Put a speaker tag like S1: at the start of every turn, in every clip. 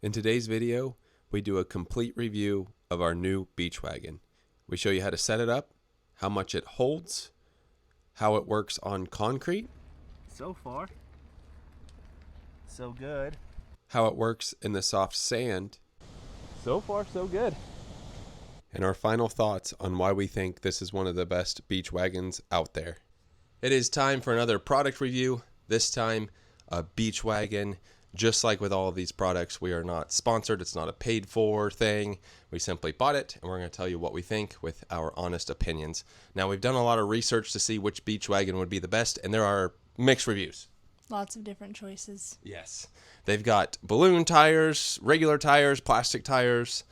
S1: In today's video, we do a complete review of our new beach wagon. We show you how to set it up, how much it holds, how it works on concrete,
S2: So far, so good.
S1: how it works in the soft sand,
S2: So far, so good.
S1: and our final thoughts on why we think this is one of the best beach wagons out there. It is time for another product review, this time a beach wagon. Just like with all of these products, we are not sponsored. It's not a paid for thing. We simply bought it, and we're going to tell you what we think with our honest opinions. Now, we've done a lot of research to see which beach wagon would be the best, and there are mixed reviews.
S3: Lots of different choices.
S1: Yes. They've got balloon tires, regular tires, plastic tires.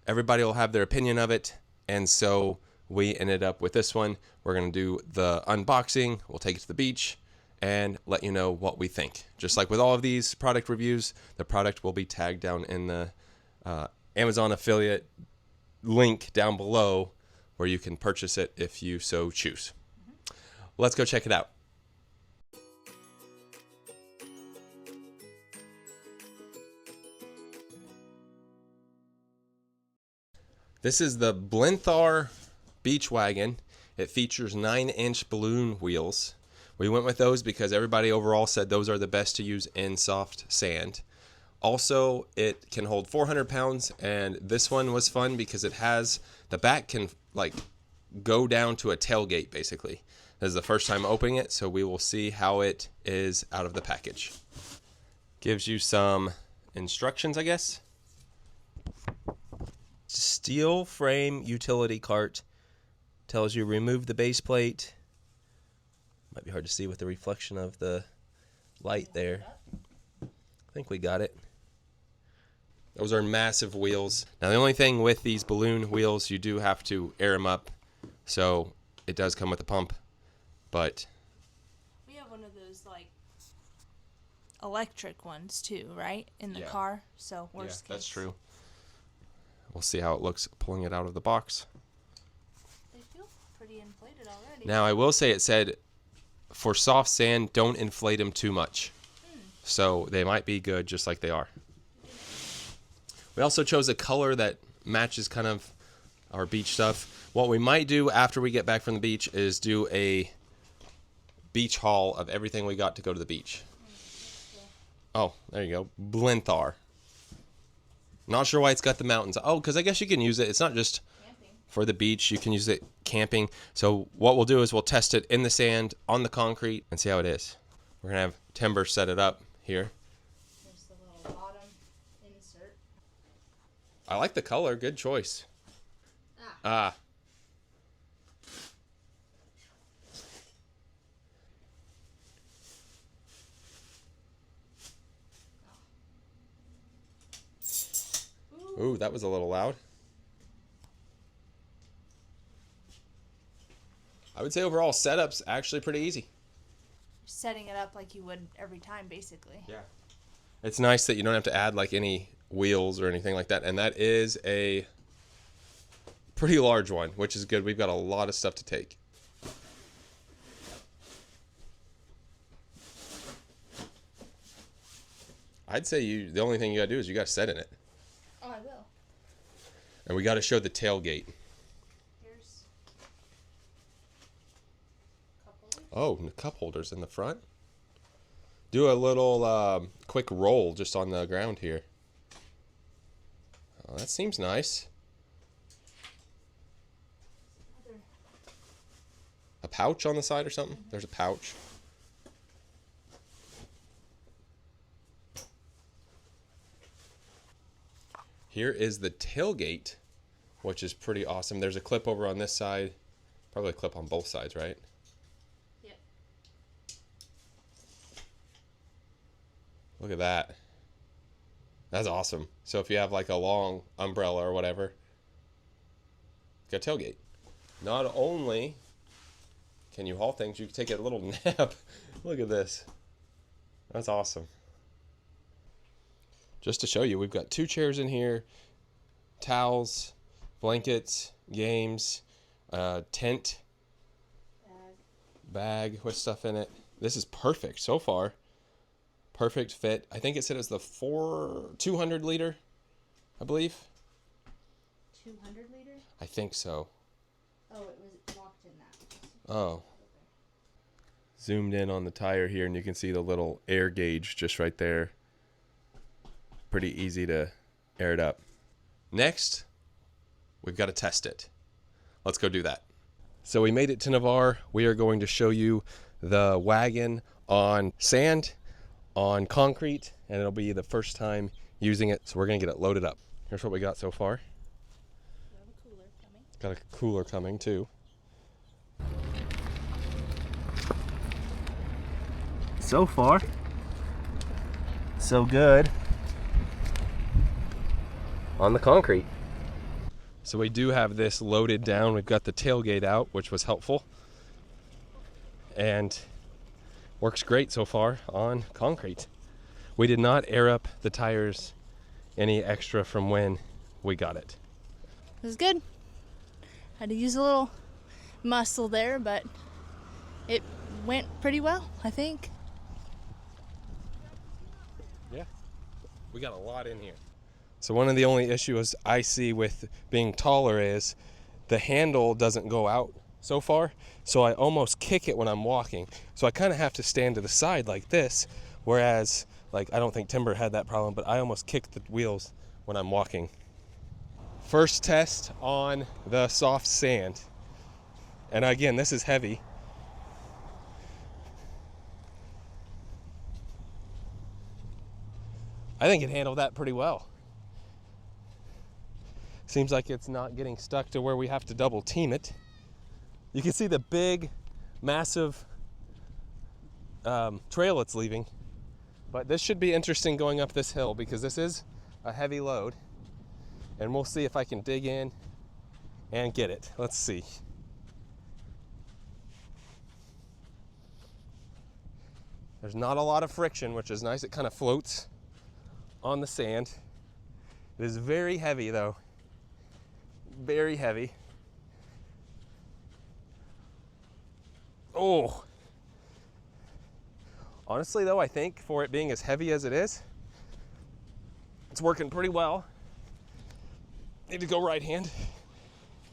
S1: Everybody will have their opinion of it, and so we ended up with this one. We're going to do the unboxing. We'll take it to the beach and let you know what we think. Just like with all of these product reviews, the product will be tagged down in the Amazon affiliate link down below where you can purchase it if you so choose. Let's go check it out. This is the Blenthar Beach Wagon. It features 9-inch balloon wheels. We went with those because everybody overall said those are the best to use in soft sand. Also, it can hold 400 pounds, and this one was fun because it has, the back can like go down to a tailgate basically. This is the first time opening it, so we will see how it is out of the package. Gives you some instructions, I guess. Steel frame utility cart. Tells you remove the base plate. Might be hard to see with the reflection of the light there. I think we got it. Those are massive wheels. Now the only thing with these balloon wheels, you do have to air them up. So it does come with a pump. But
S3: We have one of those like electric ones too, right? In the
S1: Yeah.
S3: car. So worst
S1: yeah, that's
S3: case.
S1: true. We'll see how it looks pulling it out of the box.
S3: They feel pretty inflated already.
S1: Now I will say it said for soft sand, don't inflate them too much. So they might be good just like they are. We also chose a color that matches kind of our beach stuff. What we might do after we get back from the beach is do a beach haul of everything we got to go to the beach. Oh, there you go. Blenthar. Not sure why it's got the mountains. Oh, because I guess you can use it. It's not just for the beach. You can use it camping. So what we'll do is we'll test it in the sand, on the concrete, and see how it is. We're going to have Timber set it up here.
S3: There's the little bottom insert.
S1: I like the color. Good choice. Ah. Ooh, that was a little loud. I would say overall setup's actually pretty easy.
S3: Setting it up like you would every time, basically.
S1: Yeah. It's nice that you don't have to add like any wheels or anything like that. And that is a pretty large one, which is good. We've got a lot of stuff to take. I'd say the only thing you gotta do is you gotta set in it.
S3: Oh, I will.
S1: And we gotta show the tailgate.
S3: Here's a couple.
S1: Oh, and the cup holders in the front. Do a little quick roll just on the ground here. Oh, that seems nice. A pouch on the side or something? There's a pouch. Here is the tailgate, which is pretty awesome. There's a clip over on this side. Probably a clip on both sides, right?
S3: Yep.
S1: Look at that. That's awesome. So if you have like a long umbrella or whatever, got a tailgate. Not only can you haul things, you can take a little nap. Look at this. That's awesome. Just to show you, we've got 2 chairs in here, towels, blankets, games, tent, bag with stuff in it. This is perfect so far. Perfect fit. I think it said it was the 200 liter, I believe.
S3: 200 liter?
S1: I think so.
S3: Oh, it was locked in that.
S1: Oh. Zoomed in on the tire here, and you can see the little air gauge just right there. Pretty easy to air it up. Next, we've got to test it. Let's go do that. So we made it to Navarre. We are going to show you the Wagon on sand, on concrete, and it'll be the first time using it. So we're going to get it loaded up. Here's what we got so far.
S3: We have a cooler coming.
S1: Got a cooler coming too.
S2: So far, so good. On the concrete.
S1: So we do have this loaded down. We've got the tailgate out, which was helpful. And works great so far on concrete. We did not air up the tires any extra from when we got it.
S3: It was good. Had to use a little muscle there, but it went pretty well, I think.
S1: Yeah, we got a lot in here. So one of the only issues I see with being taller is the handle doesn't go out so far, so I almost kick it when I'm walking. So I kind of have to stand to the side like this, whereas like I don't think Timber had that problem, but I almost kick the wheels when I'm walking. First test on the soft sand. And again, this is heavy. I think it handled that pretty well. Seems like it's not getting stuck to where we have to double team it. You can see the big, massive trail it's leaving. But this should be interesting going up this hill because this is a heavy load. And we'll see if I can dig in and get it. Let's see. There's not a lot of friction, which is nice. It kind of floats on the sand. It is very heavy though. Very heavy. Oh. Honestly though, I think for it being as heavy as it is, it's working pretty well. Need to go right hand.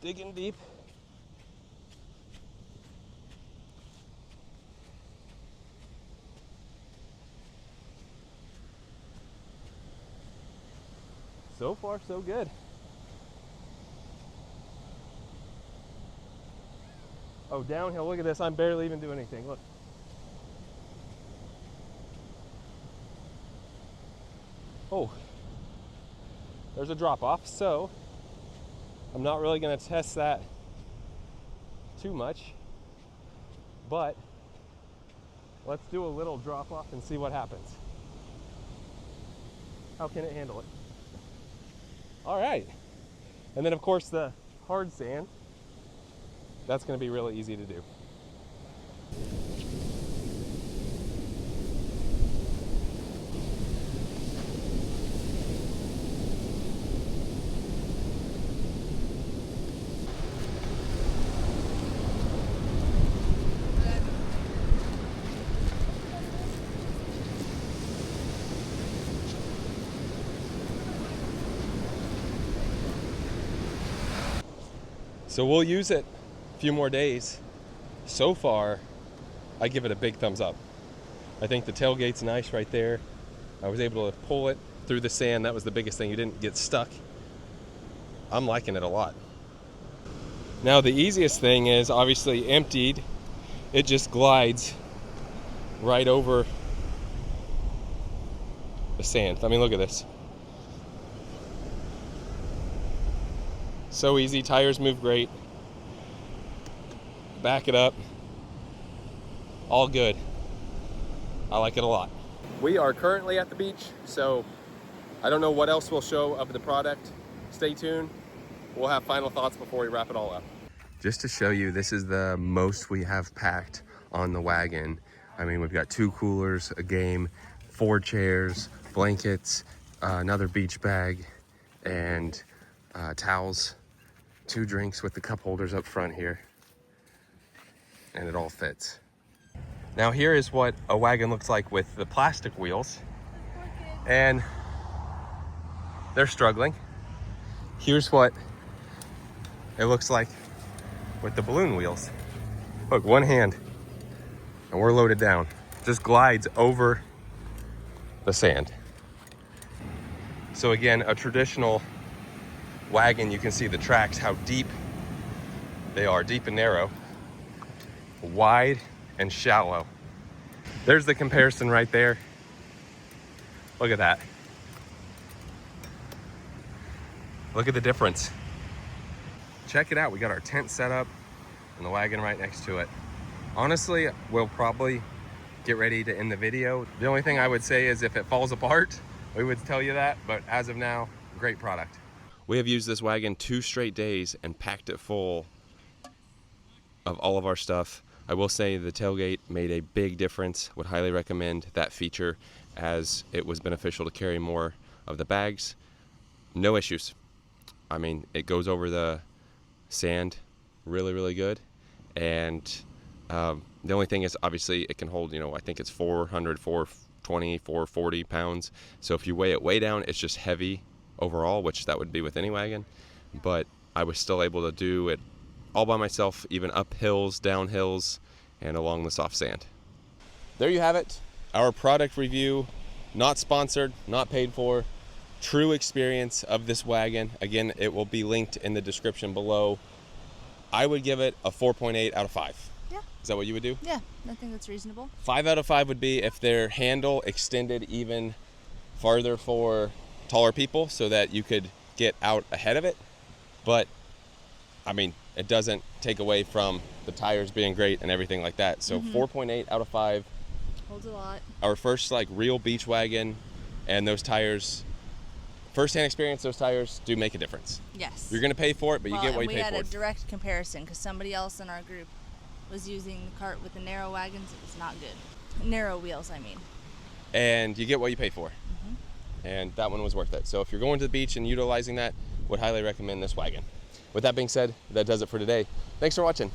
S1: Dig in deep. So far, so good. Oh, downhill, look at this. I'm barely even doing anything, look. Oh, there's a drop off, so I'm not really gonna test that too much, but let's do a little drop off and see what happens. How can it handle it? All right. And then of course the hard sand, that's gonna be really easy to do. So we'll use it a few more days. So far, I give it a big thumbs up. I think the tailgate's nice right there. I was able to pull it through the sand. That was the biggest thing. You didn't get stuck. I'm liking it a lot. Now the easiest thing is obviously emptied. It just glides right over the sand. I mean, look at this. So easy, tires move great. Back it up. All good. I like it a lot. We are currently at the beach, so I don't know what else we'll show of the product. Stay tuned. We'll have final thoughts before we wrap it all up. Just to show you, this is the most we have packed on the Wagon. I mean, we've got 2 coolers, a game, 4 chairs, blankets, another beach bag, and towels, 2 drinks with the cup holders up front here, and it all fits. Now here is what a wagon looks like with the plastic wheels. And they're struggling. Here's what it looks like with the balloon wheels. Look, one hand, and we're loaded down. Just glides over the sand. So again, a traditional wagon, you can see the tracks, how deep they are, deep and narrow, wide and shallow. There's the comparison right there. Look at that. Look at the difference. Check it out. We got our tent set up and the wagon right next to it. Honestly, we'll probably get ready to end the video. The only thing I would say is if it falls apart, we would tell you that, but as of now, great product. We have used this wagon 2 straight days and packed it full of all of our stuff. I will say the tailgate made a big difference. Would highly recommend that feature as it was beneficial to carry more of the bags. No issues. I mean, it goes over the sand really, really good. And the only thing is obviously it can hold, you know, I think it's 400, 420, 440 pounds. So if you weigh it way down, it's just heavy overall, which that would be with any wagon. But I was still able to do it all by myself, even up hills, down hills, and along the soft sand. There you have it. Our product review, not sponsored, not paid for, true experience of this wagon. Again, it will be linked in the description below. I would give it a 4.8 out of 5.
S3: Yeah.
S1: Is that what you would do?
S3: Yeah, I think that's reasonable.
S1: 5 out of 5 would be if their handle extended even farther for taller people so that you could get out ahead of it. But I mean, it doesn't take away from the tires being great and everything like that. So 4.8 out of 5.
S3: Holds a lot.
S1: Our first like real beach wagon, and those tires, first-hand experience, those tires do make a difference.
S3: Yes.
S1: You're gonna pay for it, but you get what you pay for.
S3: We had a direct comparison because somebody else in our group was using the cart with the narrow wagons. It was not good. Narrow wheels, I mean.
S1: And you get what you pay for. And that one was worth it. So if you're going to the beach and utilizing that, would highly recommend this wagon. With that being said, that does it for today. Thanks for watching.